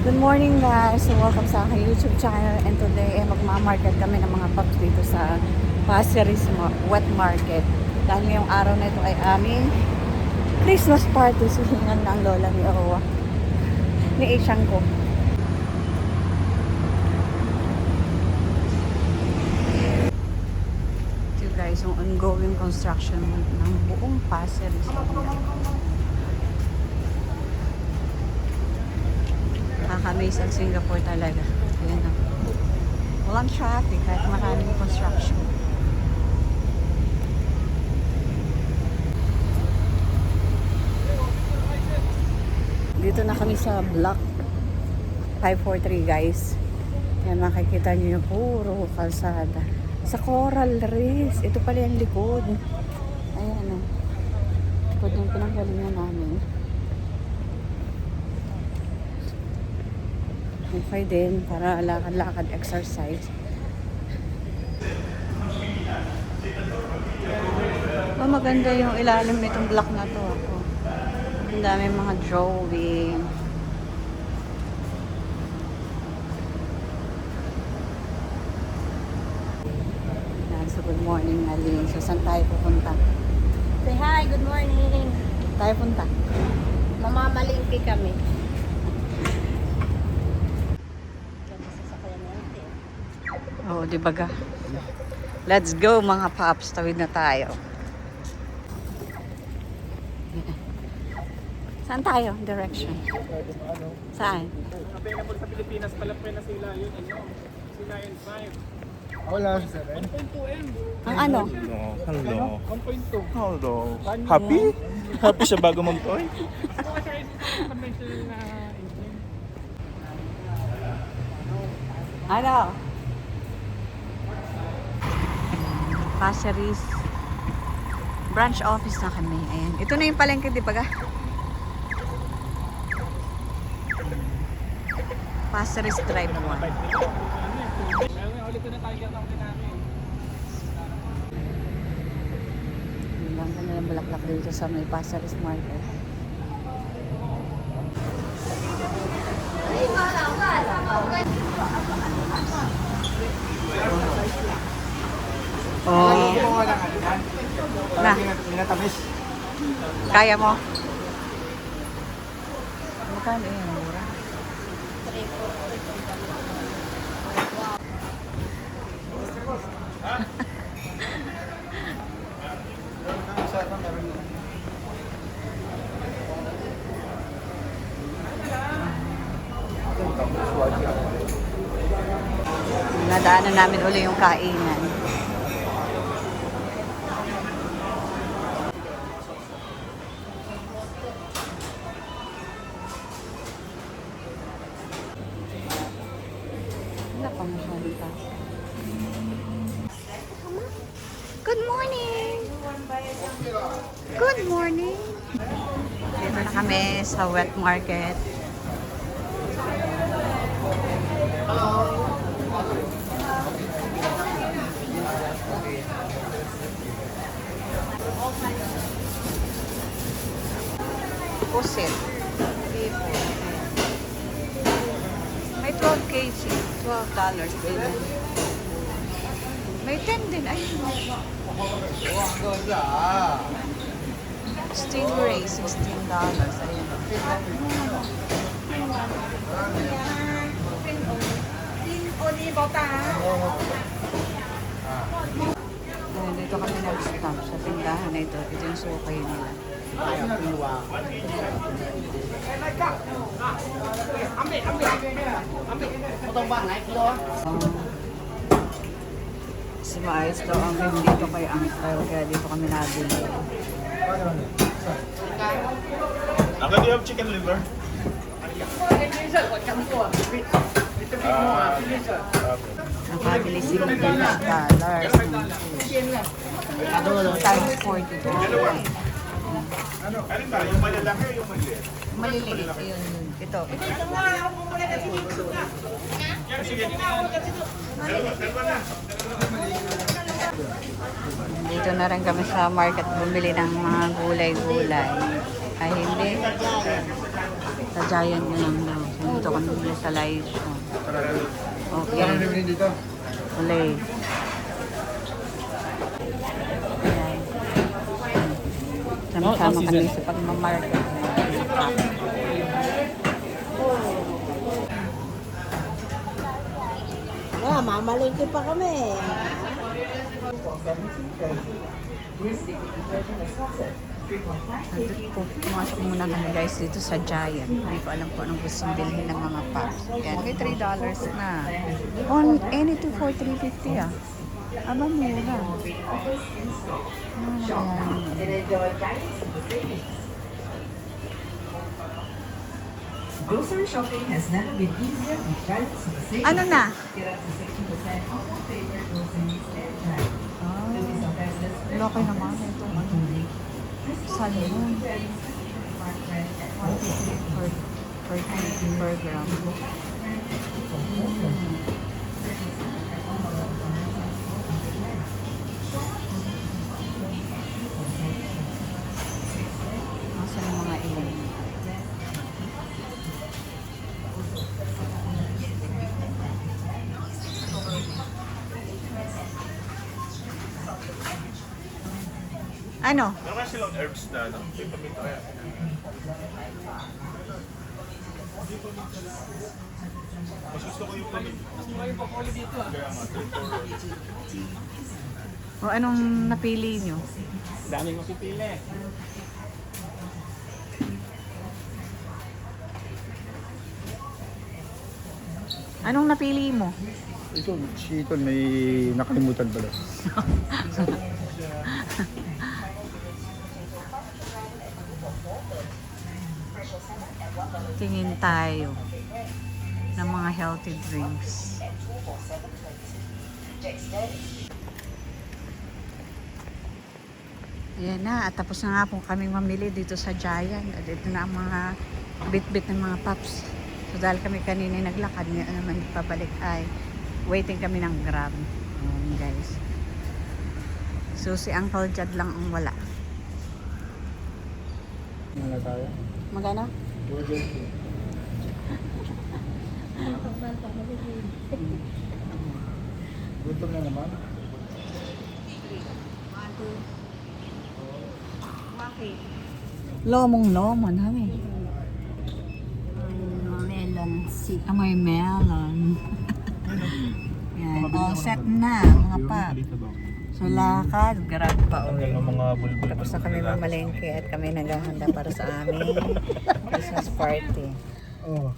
Good morning guys! So welcome sa aking YouTube channel and today magmamarket kami ng mga pups dito sa Pasir Ris Wet Market. Dahil ngayong araw na ito ay aming Christmas party. Sihingan ng lola ni Owa. Ni Asian ko. Ito guys, yung ongoing construction ng buong Pasir Ris. Nakaka-amaze ang Singapore talaga. Ayan o. Walang traffic kahit maraming construction. Dito na kami sa block 543 guys. Ayan, makikita nyo yung puro kalsada. Sa Coral Reefs. Ito pala yung likod. Ayan o. Likod yung pinanggalingan namin. Okay din para lakad-lakad exercise. Oh, maganda yung ilalim nitong block na to. Ang dami mga drawing. So good morning Aline. So saan tayo pupunta? Say hi, good morning. Tayo punta? Mamamalingki kami. Oh, di ba ga? Let's go mga paps, tawid na tayo. Saan tayo? Direction. Saan? Available sa Pilipinas pala na sila yun, sila yung 5. Wala. 1.2M. Ang ano? Hello. 1.2. Hello. Happy? Happy siya bago mag-toy? Ako kasi ay conventional na engine. Ano? Pasir Ris branch office na kami. Ayan. Ito na yung palengke, di ba ga? Pasir Ris Drive 1. Kaya nga ulit na tayo ng namin. Lang kami ng bulaklak dito sa may Pasir Ris Market. Oh. Na. Kaya mo? Magkano yun? Mura. Nadaanan namin uli yung kainan. Wala pa masyadong pa. Good morning! Good morning! Dito na kami sa wet market. Pusit. May 12 kg. $12. Baby. May 10 din. Ay, stingray. $16. Ayan. Ayan, dito kami nag-stop sa tindahan na ito. Ito yung sukay nila. Si maayos daw ang rim dito kay Uncle, kaya dito kami nabili. Uncle, do you have chicken liver? Nakabili si $50 times 40. Alin ba? Yung malalaki o yung maliit? Maliliit. Yun. Ito. Dito na rin kami sa market bumili ng mga gulay-gulay. Ay, hindi. Sa Giant na lang daw. So, dito kami bili sa Lysol. Okay. Ulay. Ayan. Sama-sama kami sa pagmamarket. Yeah, mamalingki pa kami. Pumasok muna kami guys dito sa Giant. Hindi ko alam kung anong gustong bilhin ng mga pops. Yan, may $3 na. On any 2 for $3.50 ah. Aba, mura. Grocery shopping has never been easier with prices of the same. Ano na? Get up to 60% off your favorite groceries anytime. Looking some priceless Laki naman ito. Salmon. 150 per gram. Nasaan ang mga ilong? Ano? Ano nga silang herbs na, no? May paminta kaya. Mas gusto ko yung paminta. Kaya nga, 3 O anong napili nyo? Daming mapipili. Anong napili mo? Ito, may nakalimutan pala. Tingin tayo ng mga healthy drinks. Ayan na, at tapos na nga po kaming mamili dito sa Giant. At ito na ang mga bit-bit ng mga pups. So dahil kami kanina naglakad, ngayon naman pabalik ay waiting kami ng Grab. Ayan guys. So si Uncle Jad lang ang wala. Wala tayo. Magana? Gutom na naman. Lomong-lomon, hami. Melon seed. May melon. Yan. All set na, mga paps. So lakad, Grab pa uwi. Ang mga bulbul. Tapos na kami mamalengke at kami naghahanda para sa aming Christmas party. Oh,